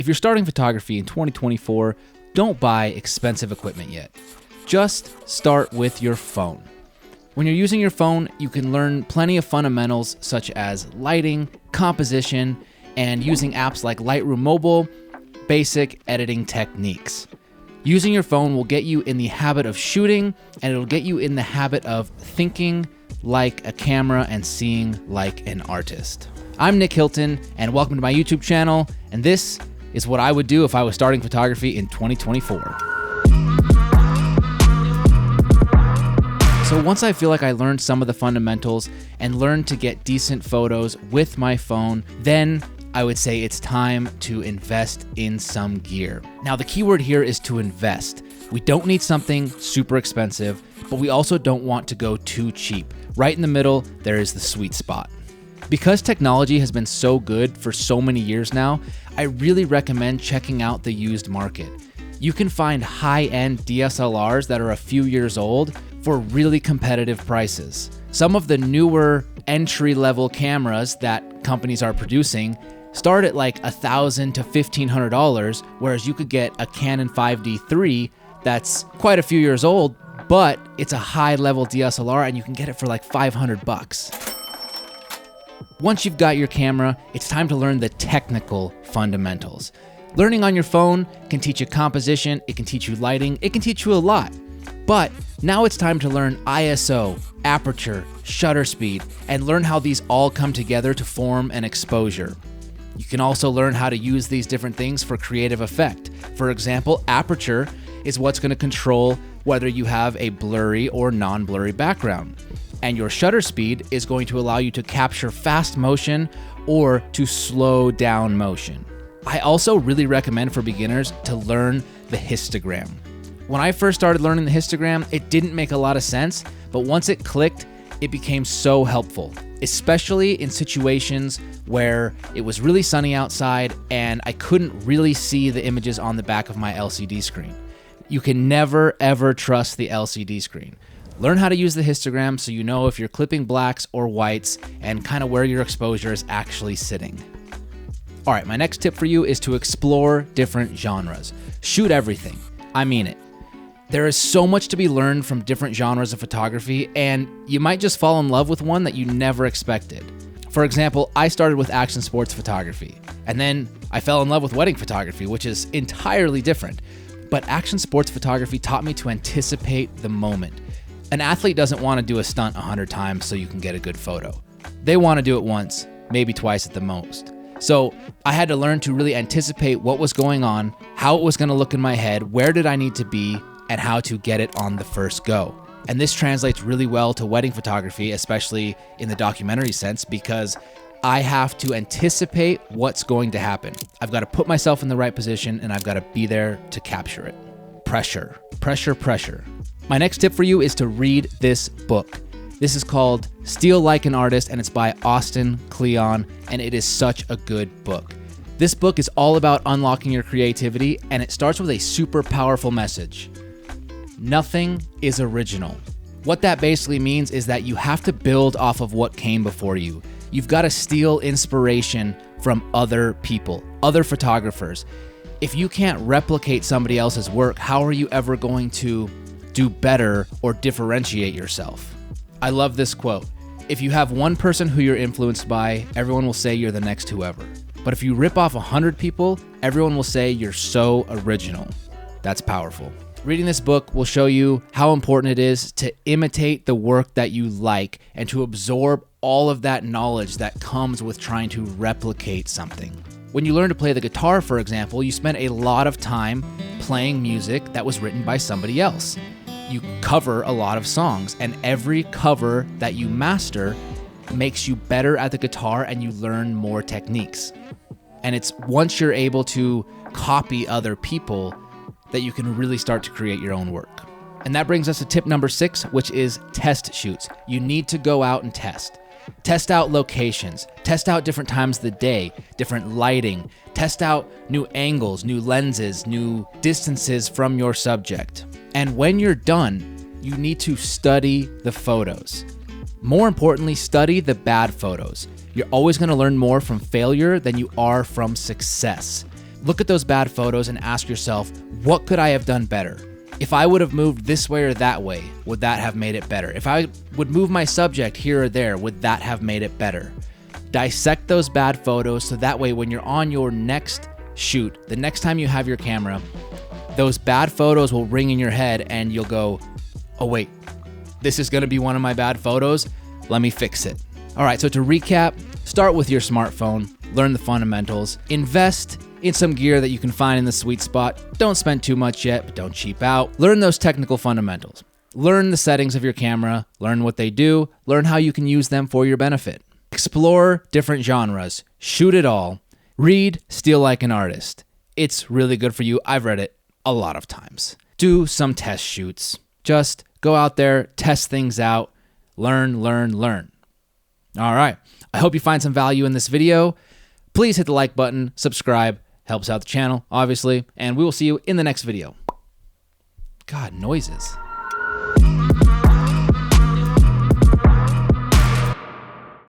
If you're starting photography in 2024, don't buy expensive equipment yet. Just start with your phone. When you're using your phone, you can learn plenty of fundamentals such as lighting, composition, and using apps like Lightroom Mobile, basic editing techniques. Using your phone will get you in the habit of shooting, and it'll get you in the habit of thinking like a camera and seeing like an artist. I'm Nick Hilton, and welcome to my YouTube channel, and this is what I would do if I was starting photography in 2024. So once I feel like I learned some of the fundamentals and learned to get decent photos with my phone, then I would say it's time to invest in some gear. Now, the key word here is to invest. We don't need something super expensive, but we also don't want to go too cheap. Right in the middle, there is the sweet spot. Because technology has been so good for so many years now, I really recommend checking out the used market. You can find high-end DSLRs that are a few years old for really competitive prices. Some of the newer entry-level cameras that companies are producing start at like $1,000 to $1,500, whereas you could get a Canon 5D III that's quite a few years old, but it's a high-level DSLR and you can get it for like $500. Once you've got your camera, it's time to learn the technical fundamentals. Learning on your phone can teach you composition, it can teach you lighting, it can teach you a lot. But now it's time to learn ISO, aperture, shutter speed, and learn how these all come together to form an exposure. You can also learn how to use these different things for creative effect. For example, aperture is what's going to control whether you have a blurry or non-blurry background. And your shutter speed is going to allow you to capture fast motion or to slow down motion. I also really recommend for beginners to learn the histogram. When I first started learning the histogram, it didn't make a lot of sense, but once it clicked, it became so helpful, especially in situations where it was really sunny outside and I couldn't really see the images on the back of my LCD screen. You can never, ever trust the LCD screen. Learn how to use the histogram so you know if you're clipping blacks or whites and kind of where your exposure is actually sitting. All right, my next tip for you is to explore different genres. Shoot everything. I mean it. There is so much to be learned from different genres of photography, and you might just fall in love with one that you never expected. For example, I started with action sports photography, and then I fell in love with wedding photography, which is entirely different. But action sports photography taught me to anticipate the moment. An athlete doesn't want to do a stunt 100 times so you can get a good photo. They want to do it once, maybe twice at the most. So I had to learn to really anticipate what was going on, how it was going to look in my head, where did I need to be, and how to get it on the first go. And this translates really well to wedding photography, especially in the documentary sense, because I have to anticipate what's going to happen. I've got to put myself in the right position and I've got to be there to capture it. Pressure, pressure, pressure. My next tip for you is to read this book. This is called Steal Like an Artist, and it's by Austin Kleon, and it is such a good book. This book is all about unlocking your creativity, and it starts with a super powerful message. Nothing is original. What that basically means is that you have to build off of what came before you. You've got to steal inspiration from other people, other photographers. If you can't replicate somebody else's work, how are you ever going to do better or differentiate yourself? I love this quote. If you have one person who you're influenced by, everyone will say you're the next whoever. But if you rip off 100 people, everyone will say you're so original. That's powerful. Reading this book will show you how important it is to imitate the work that you like and to absorb all of that knowledge that comes with trying to replicate something. When you learn to play the guitar, for example, you spend a lot of time playing music that was written by somebody else. You cover a lot of songs, and every cover that you master makes you better at the guitar and you learn more techniques. And it's once you're able to copy other people that you can really start to create your own work. And that brings us to tip number 6, which is test shoots. You need to go out and test. Test out locations, test out different times of the day, different lighting, test out new angles, new lenses, new distances from your subject. And when you're done, you need to study the photos. More importantly, study the bad photos. You're always going to learn more from failure than you are from success. Look at those bad photos and ask yourself, what could I have done better? If I would have moved this way or that way, would that have made it better? If I would move my subject here or there, would that have made it better? Dissect those bad photos so that way when you're on your next shoot, the next time you have your camera, those bad photos will ring in your head and you'll go, oh wait, this is gonna be one of my bad photos. Let me fix it. All right, so to recap, start with your smartphone, learn the fundamentals, invest in some gear that you can find in the sweet spot. Don't spend too much yet, but don't cheap out. Learn those technical fundamentals. Learn the settings of your camera, learn what they do, learn how you can use them for your benefit. Explore different genres, shoot it all. Read Steal Like an Artist. It's really good for you. I've read it a lot of times. Do some test shoots. Just go out there, test things out, learn. All right. I hope you find some value in this video. Please hit the like button, subscribe, helps out the channel, obviously, and we will see you in the next video. God, noises.